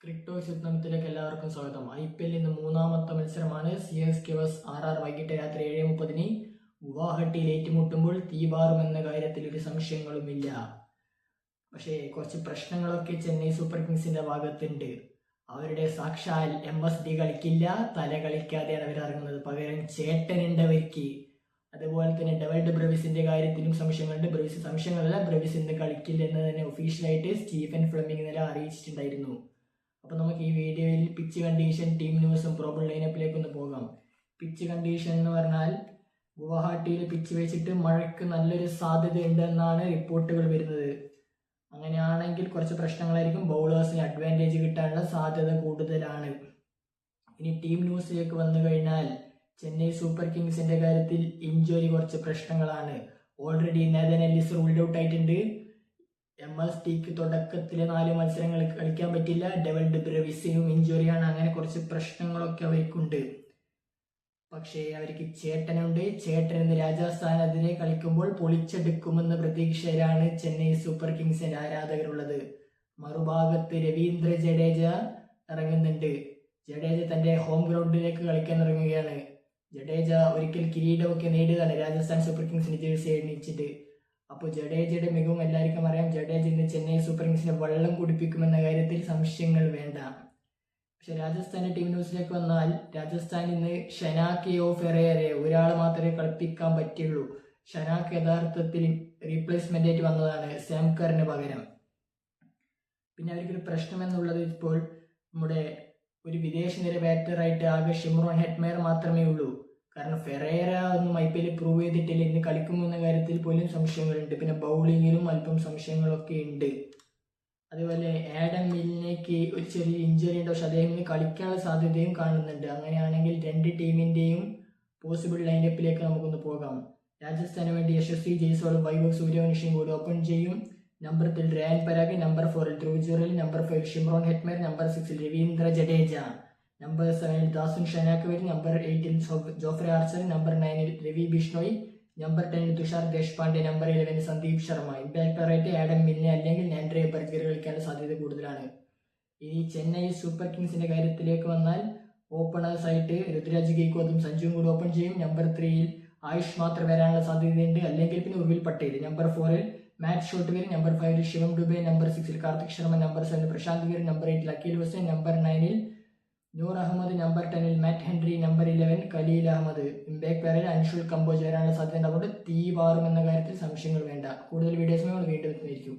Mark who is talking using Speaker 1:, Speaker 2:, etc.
Speaker 1: Cricket യുദ്ധത്തിലേക്ക് എല്ലാവർക്കും സ്വാഗതം. IPL ഇന്ന് മൂന്നാമത്തെ മത്സരമാണ്. CSK vs RR വൈകിട്ട് രാത്രി 7:30 ഗുവാഹട്ടിയിൽ ഏറ്റുമുട്ടുമ്പോൾ തീപാറുമെന്ന കാര്യത്തിൽ ഒരു സംശയങ്ങളുമില്ല. പക്ഷേ കുറച്ച് പ്രശ്നങ്ങളൊക്കെ ചെന്നൈ സൂപ്പർ കിങ്സിന്റെ ഭാഗത്തുണ്ട്. അവരുടെ സാക്ഷാൽ MSD കളിക്കില്ല, തല കളിക്കാതെയാണ് അവർ ഇറങ്ങുന്നത്. പകരം ചേട്ടനുണ്ട് അവർക്ക്. അതുപോലെ തന്നെ ഡെവൽഡ് ബ്രവിസിന്റെ കാര്യത്തിലും സംശയങ്ങളുണ്ട്. ബ്രവിസ് ഇന്ന് കളിക്കില്ല എന്ന് തന്നെ ഒഫീഷ്യലായിട്ട് സ്റ്റീഫൻ ഫ്ലെമിംഗ് ഇന്നലെ അറിയിച്ചിട്ടുണ്ടായിരുന്നു. അപ്പോൾ നമുക്ക് ഈ വീഡിയോയിൽ പിച്ച് കണ്ടീഷൻ, ടീം ന്യൂസും പ്രോബബിൾ ലൈനപ്പിലേക്ക് ഒന്ന് പോകാം. പിച്ച് കണ്ടീഷൻ എന്ന് പറഞ്ഞാൽ ഗുവാഹട്ടിയിൽ പിച്ച് വെച്ചിട്ട് മഴയ്ക്ക് നല്ലൊരു സാധ്യത ഉണ്ടെന്നാണ് റിപ്പോർട്ടുകൾ വരുന്നത്. അങ്ങനെയാണെങ്കിൽ കുറച്ച് പ്രശ്നങ്ങളായിരിക്കും. ബൗളേഴ്സിന് അഡ്വാൻറ്റേജ് കിട്ടാനുള്ള സാധ്യത കൂടുതലാണ്. ഇനി ടീം ന്യൂസിലേക്ക് വന്നു കഴിഞ്ഞാൽ ചെന്നൈ സൂപ്പർ കിങ്സിന്റെ കാര്യത്തിൽ ഇഞ്ചുറി കുറച്ച് പ്രശ്നങ്ങളാണ്. Already Nathan Ellis ruled out ആയിട്ടുണ്ട്. MSDക്ക് തുടക്കത്തിലെ 4 മത്സരങ്ങൾ കളിക്കാൻ പറ്റില്ല. ഡെവൽഡ് ബ്രവിസിനും ഇഞ്ചുറിയാണ്. അങ്ങനെ കുറച്ച് പ്രശ്നങ്ങളൊക്കെ അവർക്കുണ്ട്. പക്ഷേ അവർക്ക് ചേട്ടനുണ്ട്. ചേട്ടൻ ഇന്ന് രാജസ്ഥാനെതിരെ കളിക്കുമ്പോൾ പൊളിച്ചെടുക്കുമെന്ന പ്രതീക്ഷയിലാണ് ചെന്നൈ സൂപ്പർ കിങ്സിന്റെ ആരാധകരുള്ളത്. മറുഭാഗത്ത് രവീന്ദ്ര ജഡേജ ഇറങ്ങുന്നുണ്ട്. ജഡേജ തന്റെ ഹോം ഗ്രൗണ്ടിലേക്ക് കളിക്കാൻ ഇറങ്ങുകയാണ്. ജഡേജ ഒരിക്കൽ കിരീടമൊക്കെ നേടിയതാണ് രാജസ്ഥാൻ സൂപ്പർ കിങ്സിന്റെ ജേഴ്സി അണിയിച്ചിട്ട്. അപ്പോൾ ജഡേജയുടെ മികവും എല്ലാവർക്കും അറിയാം. ജഡേജ ഇന്ന് ചെന്നൈ സൂപ്പർ കിങ്സിനെ വെള്ളം കുടിപ്പിക്കുമെന്ന കാര്യത്തിൽ സംശയങ്ങൾ വേണ്ട. പക്ഷെ രാജസ്ഥാന്റെ ടീം ന്യൂസിലേക്ക് വന്നാൽ രാജസ്ഥാൻ ഇന്ന് ഷനാക്കയോ ഫെറേറെ ഒരാൾ മാത്രമേ കളിപ്പിക്കാൻ പറ്റുള്ളൂ. ഷനാക്ക് യഥാർത്ഥത്തിൽ റീപ്ലേസ്മെന്റ് ആയിട്ട് വന്നതാണ് സാംകറിന് പകരം. പിന്നെ അവർക്കൊരു പ്രശ്നം എന്നുള്ളത് ഇപ്പോൾ നമ്മുടെ ഒരു വിദേശ നിര ബാറ്ററായിട്ട് ആകെ ഷിംറോൺ ഹെറ്റ്മെയർ മാത്രമേ ഉള്ളൂ. കാരണം ഫെറേറ ഒന്നും IPL പ്രൂവ് ചെയ്തിട്ടില്ല. ഇന്ന് കളിക്കുമെന്ന കാര്യത്തിൽ പോലും സംശയങ്ങളുണ്ട്. പിന്നെ ബൗളിങ്ങിലും അല്പം സംശയങ്ങളൊക്കെ ഉണ്ട്. അതുപോലെ ആഡം മില്ലിനേക്ക് ഒരു ചെറിയ ഇഞ്ചുറി ഉണ്ട്. പക്ഷെ അദ്ദേഹം ഇന്ന് കളിക്കാനുള്ള സാധ്യതയും കാണുന്നുണ്ട്. അങ്ങനെയാണെങ്കിൽ രണ്ട് ടീമിന്റെയും പോസിബിൾ ലൈനപ്പിലേക്ക് നമുക്കൊന്ന് പോകാം. രാജസ്ഥാന് വേണ്ടി യശസ്വി ജയ്സ്വാളും വൈഭവ് സൂര്യവംശിയും കൂടി ഓപ്പൺ ചെയ്യും. Number 3 Riyan Parag, number 4 Dhruv Jurel, number 5 Shimron Hetmyer, number 6 Ravindra Jadeja, number 7 Dasun Shanaka വരും, number 8 Jofra Archer, number 9 Ravi Bishnoi, number 10 Tushar Deshpande, number 11 Sandeep Sharma. ഇമ്പാക്ടറായിട്ട് ആഡം മില്ലിനെ അല്ലെങ്കിൽ ആൻഡ്രെ ബർഗർ കളിക്കാനുള്ള സാധ്യത കൂടുതലാണ്. ഇനി ചെന്നൈ സൂപ്പർ കിങ്സിന്റെ കാര്യത്തിലേക്ക് വന്നാൽ ഓപ്പണേഴ്സ് ആയിട്ട് രുദ്രാജ് ഗെയ്ക്വാദും സഞ്ജുവും കൂടി ഓപ്പൺ ചെയ്യും. നമ്പർ 3 ആയുഷ് മാത്രം വരാനുള്ള സാധ്യതയുണ്ട്. അല്ലെങ്കിൽ പിന്നെ Urvil Patel. Number 4 Matt Short വരും. Number 5 Shivam Dube, number 6 Kartik Sharma, number 7 Prashant Veer, number 8 Akeal Hosein, number 9 Noor Ahmad, number 10 Matt Henry, number 11 Khaleel Ahmed. Impact പേരിൽ അൻഷുൽ കമ്പോജ് വരാനുള്ള സാധ്യത ഉണ്ടാവുകൊണ്ട് തീ പാറും എന്ന കാര്യത്തിൽ സംശയങ്ങൾ വേണ്ട. കൂടുതൽ വീഡിയോസുമായി വീണ്ടും എത്തുന്നതായിരിക്കും.